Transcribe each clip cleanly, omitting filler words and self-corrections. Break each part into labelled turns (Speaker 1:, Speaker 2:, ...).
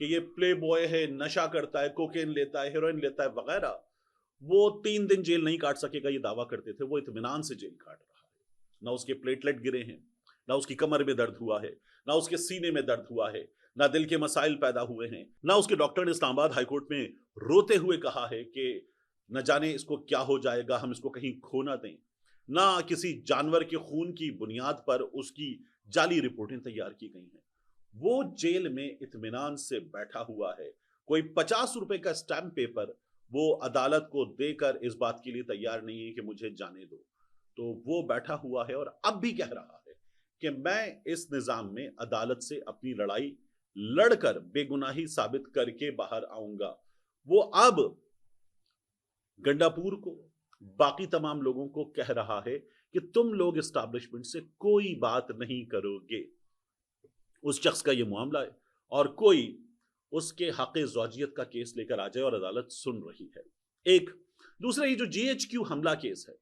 Speaker 1: کہ یہ پلے بوائے ہے, نشہ کرتا ہے, کوکین لیتا ہے, ہیروئن لیتا ہے وغیرہ, وہ 3 دن جیل نہیں کاٹ سکے گا یہ دعویٰ کرتے تھے. وہ اطمینان سے جیل کاٹ رہا ہے. نہ اس کے پلیٹلیٹ گرے ہیں, نہ اس کی کمر میں درد ہوا ہے, نہ اس کے سینے میں درد ہوا ہے, نہ دل کے مسائل پیدا ہوئے ہیں, نہ اس کے ڈاکٹر نے اسلام آباد ہائی کورٹ میں روتے ہوئے کہا ہے کہ نہ جانے اس کو کیا ہو جائے گا, ہم اس کو کہیں کھو نہ دیں, نہ کسی جانور کے خون کی بنیاد پر اس کی جعلی رپورٹیں تیار کی گئی ہیں. وہ جیل میں اطمینان سے بیٹھا ہوا ہے. کوئی 50 روپے کا اسٹیمپ پیپر وہ عدالت کو دے کر اس بات کے لیے تیار نہیں ہے کہ مجھے جانے دو. تو وہ بیٹھا ہوا ہے اور اب بھی کہہ رہا ہے کہ میں اس نظام میں عدالت سے اپنی لڑائی لڑ کر بے گناہی ثابت کر کے باہر آؤں گا. وہ اب گنڈاپور کو, باقی تمام لوگوں کو کہہ رہا ہے کہ تم لوگ اسٹیبلشمنٹ سے کوئی بات نہیں کرو گے. اس شخص کا یہ معاملہ ہے اور کوئی اس کے حق زوجیت کا کیس لے کر آ جائے اور عدالت سن رہی ہے. ایک دوسرا یہ جو جی ایچ کیو حملہ کیس ہے,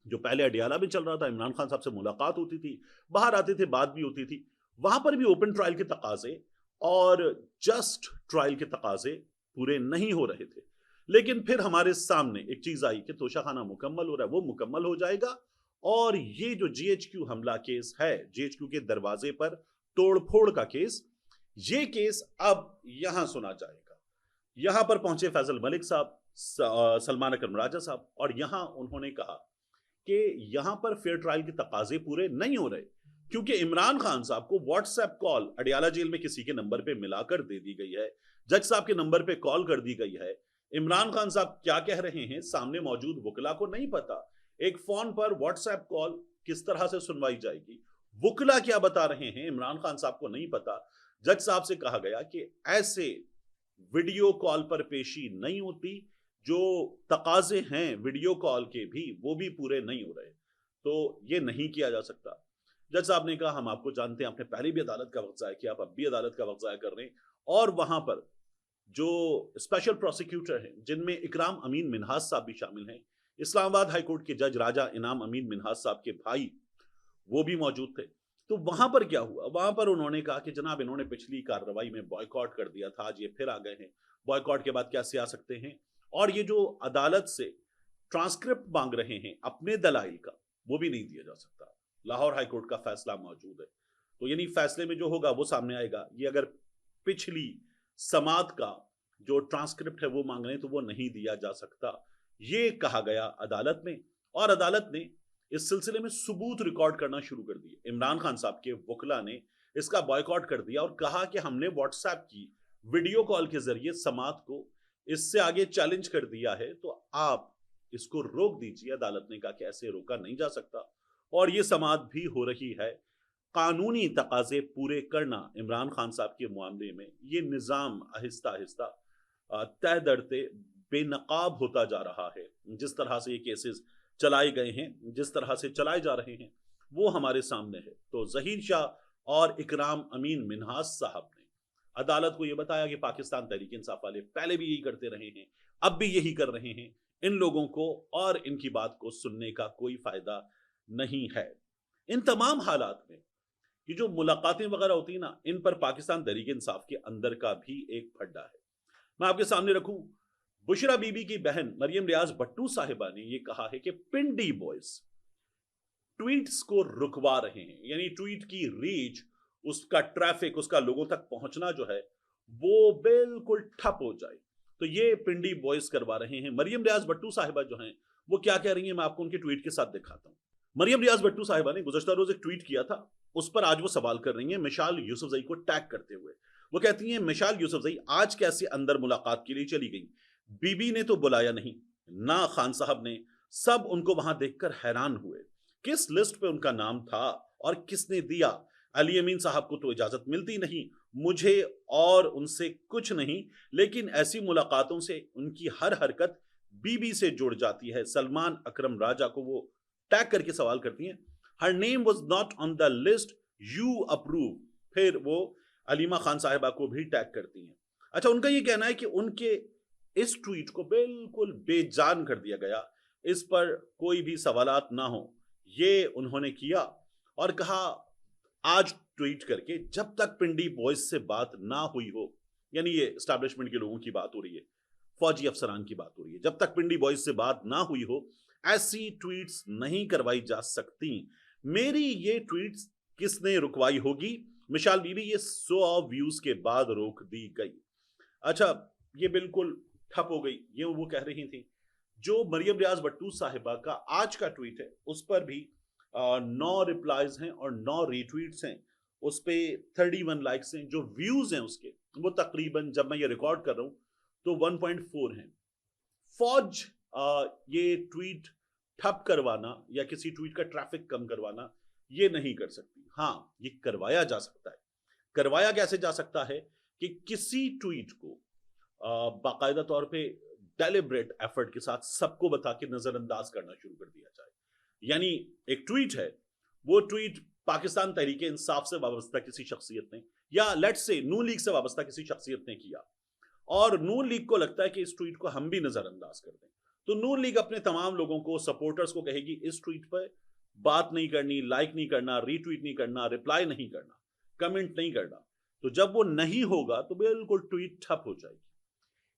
Speaker 1: جو پہلے اڈیالہ میں چل رہا تھا, عمران خان صاحب سے ملاقات ہوتی تھی, باہر آتے تھے, بات بھی ہوتی تھی, وہاں پر بھی اوپن ٹرائل کے تقاضے اور جسٹ ٹرائل کے تقاضے پورے نہیں ہو رہے تھے. لیکن پھر ہمارے سامنے ایک چیز آئی کہ توشہ خانہ مکمل ہو رہا ہے, وہ مکمل ہو جائے گا اور یہ جو جی ایچ کیو حملہ کیس ہے, جی ایچ کیو کے دروازے پر توڑ پھوڑ کا کیس, یہ کیس اب یہاں سنا جائے گا. یہاں پر پہنچے فیصل ملک صاحب, سلمان اکرم راجہ صاحب, اور یہاں انہوں نے کہا کہ یہاں پر فیئر ٹرائل کے تقاضے پورے نہیں ہو رہے, کیونکہ عمران خان صاحب کو what's app call Adiala jail میں کسی کے نمبر پہ ملا کر دے دی گئی ہے, جج صاحب کے نمبر پہ کال کر دی گئی ہے. عمران خان صاحب کیا کہہ رہے ہیں سامنے موجود وکلا کو نہیں پتا. ایک فون پر واٹس ایپ کال کس طرح سے سنوائی جائے گی, وکلا کیا بتا رہے ہیں عمران خان صاحب کو نہیں پتا. جج صاحب سے کہا گیا کہ ایسے ویڈیو کال پر پیشی نہیں ہوتی, جو تقاضے ہیں ویڈیو کال کے بھی وہ بھی پورے نہیں ہو رہے, تو یہ نہیں کیا جا سکتا. جج صاحب نے کہا ہم آپ کو جانتے ہیں, آپ نے پہلے بھی عدالت کا وقت ضائع کیا, آپ اب بھی عدالت کا وقت ضائع کر رہے ہیں. اور وہاں پر جو اسپیشل پروسیکیوٹر ہیں, جن میں اکرام امین منہاس صاحب بھی شامل ہیں, اسلام آباد ہائی کورٹ کے جج راجہ انعام امین منہاس صاحب کے بھائی وہ بھی موجود تھے. تو وہاں پر کیا ہوا, وہاں پر انہوں نے کہا کہ جناب انہوں نے پچھلی کارروائی میں بوائیکاٹ کر دیا تھا, آج یہ پھر آ گئے ہیں, بوائیکاٹ کے بعد کیا سے آ سکتے ہیں, اور یہ جو عدالت سے ٹرانسکرپٹ مانگ رہے ہیں اپنے دلائل کا, وہ بھی نہیں دیا جا سکتا. لاہور ہائی کورٹ کا فیصلہ موجود ہے, تو یعنی فیصلے میں جو ہوگا وہ سامنے آئے گا. یہ اگر پچھلی سماعت کا جو ٹرانسکرپٹ ہے وہ مانگ رہے ہیں تو وہ نہیں دیا جا سکتا, یہ کہا گیا عدالت میں. اور عدالت نے اس سلسلے میں ثبوت ریکارڈ کرنا شروع کر دیے. عمران خان صاحب کے وکلا نے اس کا بائیکاٹ کر دیا اور کہا کہ ہم نے واٹس ایپ کی ویڈیو کال کے ذریعے سماعت کو اس سے آگے چیلنج کر دیا ہے, تو آپ اس کو روک دیجیے. عدالت نے کہا کہ ایسے روکا نہیں جا سکتا, اور یہ سماعت بھی ہو رہی ہے. قانونی تقاضے پورے کرنا عمران خان صاحب کے معاملے میں, یہ نظام آہستہ آہستہ تہ درتے بے نقاب ہوتا جا رہا ہے. جس طرح سے یہ کیسز چلائے گئے ہیں, جس طرح سے چلائے جا رہے ہیں, وہ ہمارے سامنے ہے. تو ظہیر شاہ اور اکرام امین منہاس صاحب نے عدالت کو یہ بتایا کہ پاکستان تحریک انصاف والے پہلے بھی یہی کرتے رہے ہیں, اب بھی یہی کر رہے ہیں, ان لوگوں کو اور ان کی بات کو سننے کا کوئی فائدہ نہیں ہے. ان تمام حالات میں یہ جو ملاقاتیں وغیرہ ہوتی ہیں نا, ان پر پاکستان تحریک انصاف کے اندر کا بھی ایک پھڈا ہے. میں آپ کے سامنے رکھوں, بشرا بی بی کی بہن مریم ریاض بٹو صاحبہ نے یہ کہا ہے کہ پنڈی بوائز ٹویٹس کو رکوا رہے ہیں, یعنی ٹویٹ کی ریچ, اس کا ٹریفک, اس کا لوگوں تک پہنچنا جو ہے وہ بالکل ٹھپ ہو جائے. تو یہ پنڈی بوائز کروا رہے ہیں. مریم ریاض بٹو صاحبہ جو ہیں وہ کیا کہہ رہی ہیں, میں آپ کو ان کے ٹویٹ کے ساتھ دکھاتا ہوں. مریم ریاض بٹو صاحبہ نے گزشتہ روز ایک ٹویٹ کیا تھا, اس پر آج وہ سوال کر رہی ہیں مشال یوسفزئی کو ٹیگ کرتے ہوئے. وہ کہتی ہیں مشال یوسفزئی آج کیسے اندر ملاقات کے لیے چلی گئی, بی بی نے تو بلایا نہیں, نہ خان صاحب نے, سب ان کو وہاں دیکھ کر حیران ہوئے. کس لسٹ پہ ان کا نام تھا اور کس نے دیا, علی امین صاحب کو تو اجازت ملتی نہیں, مجھے اور ان سے کچھ نہیں, لیکن ایسی ملاقاتوں سے ان کی ہر حرکت بی بی سے جڑ جاتی ہے. سلمان اکرم راجہ کو وہ ٹیگ کر کے سوال کرتی ہیں, ہر name was not on the list you approve. پھر وہ علیمہ خان صاحبہ کو بھی ٹیگ کرتی ہیں. اچھا, ان کا یہ کہنا ہے کہ ان کے اس ٹویٹ کو بالکل بے جان کر دیا گیا, اس پر کوئی بھی سوالات نہ ہوں, یہ انہوں نے کیا اور کہا آج ٹویٹ کر کے جب تک پنڈی بوائز سے بات نہ ہوئی ہو, یعنی یہ اسٹیبلشمنٹ کے لوگوں کی بات ہو رہی ہے, فوجی افسران کی بات ہو رہی ہے. جب تک پنڈی بوائز سے بات نہ ہوئی ہو ایسی ٹویٹس نہیں کروائی جا سکتی. میری یہ ٹویٹس کس نے رکوائی ہوگی؟ مشال بی بی, یہ 100 ویوز کے بعد روک دی گئی. اچھا, یہ بالکل ٹھپ ہو گئی, یہ وہ کہہ رہی تھی. جو مریم ریاض بٹو صاحبہ کا آج کا ٹویٹ ہے اس پر بھی 9 ریپلائز ہیں اور 9 ری ٹویٹس ہیں, اس پہ 31 لائکس ہیں. جو ویوز ہیں اس کے وہ تقریباً, جب میں یہ ریکارڈ کر رہا ہوں تو 1.4 ہیں. فوج یہ ٹویٹ ٹھپ کروانا یا کسی ٹویٹ کا ٹریفک کم کروانا یہ نہیں کر سکتی. ہاں, یہ کروایا جا سکتا ہے. کروایا کیسے جا سکتا ہے کہ کسی ٹویٹ کو باقاعدہ طور پہ ڈیلیبریٹ ایفرٹ کے ساتھ سب کو بتا کے نظر انداز کرنا شروع کر دیا جائے. یعنی ایک ٹویٹ ہے, وہ ٹویٹ پاکستان تحریک انصاف سے وابستہ کسی شخصیت نے یا لیٹ سے نون لیگ سے وابستہ کسی شخصیت نے کیا, اور نون لیگ کو لگتا ہے کہ اس ٹویٹ کو ہم بھی نظر انداز کر دیں, تو نون لیگ اپنے تمام لوگوں کو, سپورٹرز کو کہے گی اس ٹویٹ پہ بات نہیں کرنی, لائک نہیں کرنا, ری ٹویٹ نہیں کرنا, ریپلائی نہیں کرنا, کمنٹ نہیں کرنا. تو جب وہ نہیں ہوگا تو بالکل ٹویٹ ٹھپ ہو جائے گی.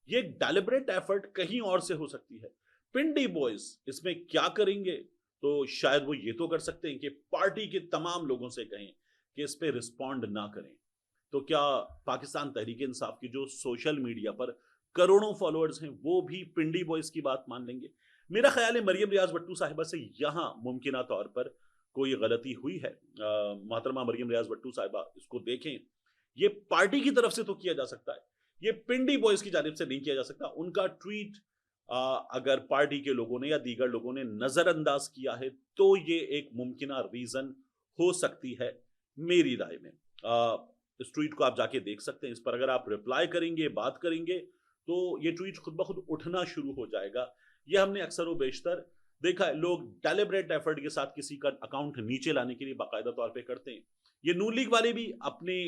Speaker 1: یہ ڈیلیبریٹ ایفرٹ کہیں اور سے ہو سکتی ہے. پنڈی بوائز اس میں کیا کریں گے؟ تو شاید وہ یہ تو کر سکتے ہیں کہ پارٹی کے تمام لوگوں سے کہیں کہ اس پہ رسپونڈ نہ کریں. تو کیا پاکستان تحریک انصاف کی جو سوشل میڈیا پر کروڑوں فالوورز ہیں وہ بھی پنڈی بوائز کی بات مان لیں گے؟ میرا خیال ہے مریم ریاض بٹو صاحبہ سے یہاں ممکنہ طور پر کوئی غلطی ہوئی ہے. محترمہ مریم ریاض بٹو صاحبہ اس کو دیکھیں, یہ پارٹی کی طرف سے تو کیا جا سکتا ہے, یہ پنڈی بوائز کی جانب سے نہیں کیا جا سکتا. ان کا ٹویٹ اگر پارٹی کے لوگوں نے یا دیگر لوگوں نے نظر انداز کیا ہے تو یہ ایک ممکنہ ریزن ہو سکتی ہے میری رائے میں. اس ٹویٹ کو آپ جا کے دیکھ سکتے ہیں. اس پر اگر آپ ریپلائی کریں گے, بات کریں گے تو یہ ٹویٹ خود بخود اٹھنا شروع ہو جائے گا. یہ ہم نے اکثر و بیشتر دیکھا ہے, لوگ ڈیلیبریٹ ایفرٹ کے ساتھ کسی کا اکاؤنٹ نیچے لانے کے لیے باقاعدہ طور پہ کرتے ہیں. یہ نون لیگ والے بھی اپنے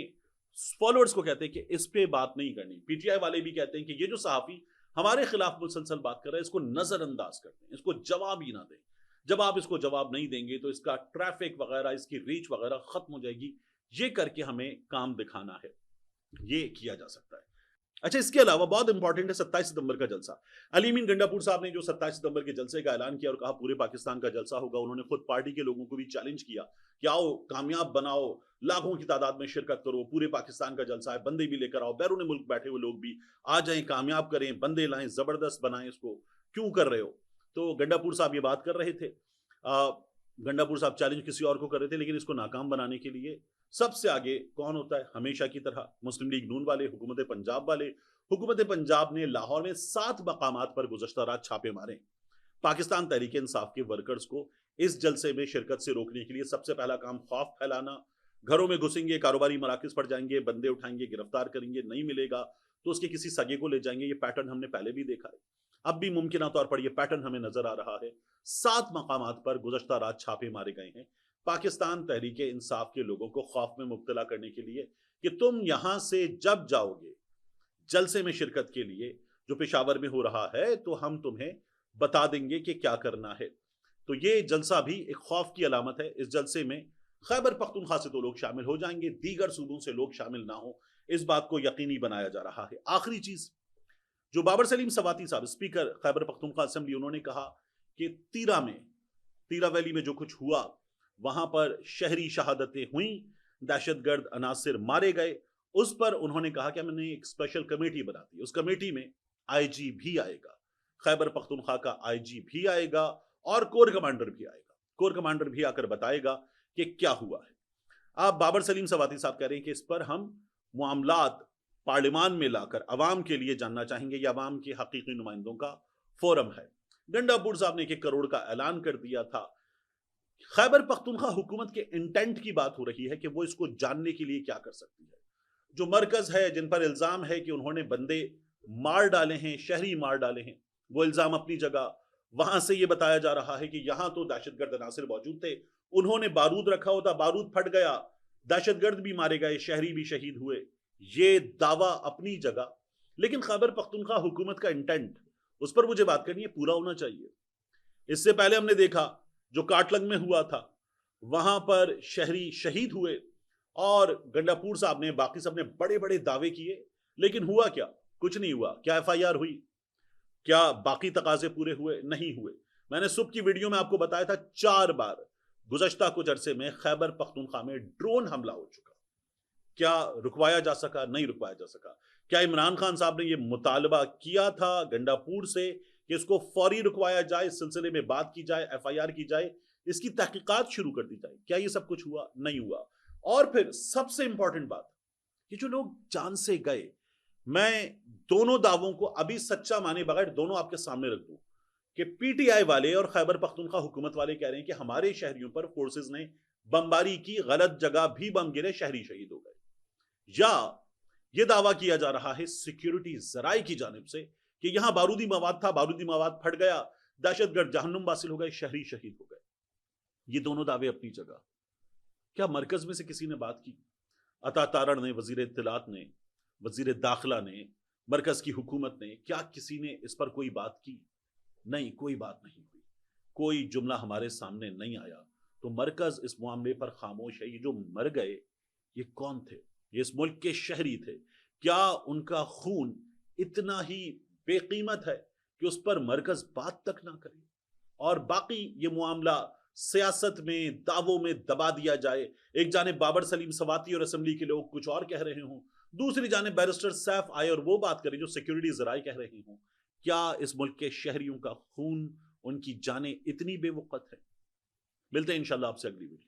Speaker 1: فالوورز کو کہتے ہیں کہ اس پہ بات نہیں کرنی. پی ٹی آئی والے بھی کہتے ہیں کہ یہ جو صحافی ہمارے خلاف مسلسل بات کر رہا ہے اس کو نظر انداز کرتے ہیں, اس کو جواب ہی نہ دیں. جب آپ اس کو جواب نہیں دیں گے تو اس کا ٹریفک وغیرہ, اس کی ریچ وغیرہ ختم ہو جائے گی. یہ کر کے ہمیں کام دکھانا ہے, یہ کیا جا سکتا ہے. اچھا, اس کے علاوہ بہت امپورٹنٹ ہے 27 ستمبر کا جلسہ. علی امین گنڈا پور صاحب نے جو 27 ستمبر کے جلسے کا اعلان کیا اور کہا پورے پاکستان کا جلسہ ہوگا, انہوں نے خود پارٹی کے لوگوں کو بھی چیلنج کیا کہ آؤ کامیاب بناؤ, لاکھوں کی تعداد میں شرکت کرو, پورے پاکستان کا جلسہ ہے, بندے بھی لے کر آؤ, بیرون ملک بیٹھے ہوئے لوگ بھی آ جائیں, کامیاب کریں, بندے لائیں, زبردست بنائیں, اس کو کیوں کر رہے ہو. تو گنڈا پور صاحب یہ بات کر رہے تھے. گنڈا پور صاحب چیلنج کسی اور کو کر رہے تھے, لیکن اس کو ناکام بنانے کے لیے سب سے آگے کون ہوتا ہے؟ ہمیشہ کی طرح مسلم لیگ نون والے, حکومت پنجاب والے. حکومت پنجاب نے لاہور میں 7 مقامات پر گزشتہ رات چھاپے مارے. پاکستان تحریک انصاف کے ورکرز کو اس جلسے میں شرکت سے روکنے کے لیے سب سے پہلا کام خوف پھیلانا. گھروں میں گھسیں گے, کاروباری مراکز پر جائیں گے, بندے اٹھائیں گے, گرفتار کریں گے, نہیں ملے گا تو اس کے کسی سگے کو لے جائیں گے. یہ پیٹرن ہم نے پہلے بھی دیکھا ہے, اب بھی ممکنہ طور پر یہ پیٹرن ہمیں نظر آ رہا ہے. 7 مقامات پر گزشتہ رات چھاپے مارے گئے ہیں پاکستان تحریک انصاف کے لوگوں کو خوف میں مبتلا کرنے کے لیے کہ تم یہاں سے جب جاؤ گے جلسے میں شرکت کے لیے جو پشاور میں ہو رہا ہے تو ہم تمہیں بتا دیں گے کہ کیا کرنا ہے. تو یہ جلسہ بھی ایک خوف کی علامت ہے. اس جلسے میں خیبر پختونخوا سے تو لوگ شامل ہو جائیں گے, دیگر صوبوں سے لوگ شامل نہ ہوں, اس بات کو یقینی بنایا جا رہا ہے. آخری چیز, جو بابر سلیم سواتی صاحب اسپیکر خیبر پختونخوا اسمبلی, انہوں نے کہا کہ تیرا ویلی میں جو کچھ ہوا وہاں پر شہری شہادتیں ہوئیں, دہشت گرد عناصر مارے گئے. اس پر انہوں نے کہا کہ ہم نے ایک اسپیشل کمیٹی بنا دی, اس کمیٹی میں آئی جی بھی آئے گا, خیبر پختونخوا کا آئی جی بھی آئے گا اور کور کمانڈر بھی آئے گا. کور کمانڈر بھی آ کر بتائے گا کہ کیا ہوا ہے. آپ بابر سلیم سواتی صاحب کہہ رہے ہیں کہ اس پر ہم معاملات پارلیمان میں لا کر عوام کے لیے جاننا چاہیں گے, یہ عوام کے حقیقی نمائندوں کا فورم ہے. گنڈا پور صاحب نے 1 کروڑ کا اعلان کر دیا تھا. خیبر پختونخوا حکومت کے انٹینٹ کی بات ہو رہی ہے کہ وہ اس کو جاننے کے لیے کیا کر سکتی ہے. جو مرکز ہے جن پر الزام ہے کہ انہوں نے بندے مار ڈالے ہیں, شہری مار ڈالے ہیں, وہ الزام اپنی جگہ. وہاں سے یہ بتایا جا رہا ہے کہ یہاں تو دہشت گرد عناصر موجود تھے, انہوں نے بارود رکھا ہوتا, بارود پھٹ گیا, دہشت گرد بھی مارے گئے, شہری بھی شہید ہوئے. یہ دعویٰ اپنی جگہ, لیکن خیبر پختونخوا حکومت کا انٹینٹ, اس پر مجھے بات کرنی ہے, پورا ہونا چاہیے. اس سے پہلے ہم نے دیکھا جو کاٹلنگ میں ہوا تھا, وہاں پر شہری شہید ہوئے اور گنڈا پور صاحب نے, باقی سب نے بڑے بڑے دعوے کیے, لیکن ہوا کیا؟ کچھ نہیں ہوا. کیا ایف آئی آر ہوئی؟ کیا باقی تقاضے پورے ہوئے؟ نہیں ہوئے. میں نے صبح کی ویڈیو میں آپ کو بتایا تھا 4 بار گزشتہ کچھ عرصے میں خیبر پختونخوا میں ڈرون حملہ ہو چکا. کیا رکوایا جا سکا؟ نہیں رکوایا جا سکا. کیا عمران خان صاحب نے یہ مطالبہ کیا تھا گنڈا پور سے کہ اس کو فوری رکوایا جائے، اس سلسلے میں بات کی جائے، ایف آئی آر کی جائے، اس کی تحقیقات شروع کر دی جائے؟ کیا یہ سب کچھ ہوا؟ نہیں ہوا. اور پھر سب سے امپورٹنٹ بات، یہ جو لوگ جان سے گئے، میں دونوں دعووں کو ابھی سچا مانے بغیر دونوں آپ کے سامنے رکھ دوں کہ پی ٹی آئی والے اور خیبر پختونخوا حکومت والے کہہ رہے ہیں کہ ہمارے شہریوں پر فورسز نے بمباری کی، غلط جگہ بھی بم گرے، شہری شہید ہو گئے. یا یہ دعویٰ کیا جا رہا ہے سیکیورٹی ذرائع کی جانب سے کہ یہاں بارودی مواد تھا، بارودی مواد پھٹ گیا، دہشت گرد جہنم واصل ہو گئے، شہری شہید ہو گئے. یہ دونوں دعوے اپنی جگہ. کیا مرکز میں سے کسی نے بات کی؟ عطا تارڑ نے، وزیر اطلاعات نے، وزیر داخلہ نے، مرکز کی حکومت نے، کیا کسی نے اس پر کوئی بات کی؟ نہیں، کوئی بات نہیں ہوئی، کوئی جملہ ہمارے سامنے نہیں آیا. تو مرکز اس معاملے پر خاموش ہے. یہ جو مر گئے یہ کون تھے؟ یہ اس ملک کے شہری تھے. کیا ان کا خون اتنا ہی بے قیمت ہے کہ اس پر مرکز بات تک نہ کرے؟ اور باقی یہ معاملہ سیاست میں، دعووں میں دبا دیا جائے. ایک جانب بابر سلیم سواتی اور اسمبلی کے لوگ کچھ اور کہہ رہے ہوں، دوسری جانب بیرسٹر سیف آئے اور وہ بات کریں جو سیکیورٹی ذرائع کہہ رہے ہوں. کیا اس ملک کے شہریوں کا خون، ان کی جانیں اتنی بے وقت ہے؟ ملتے ہیں انشاءاللہ آپ سے اگلی ویڈیو.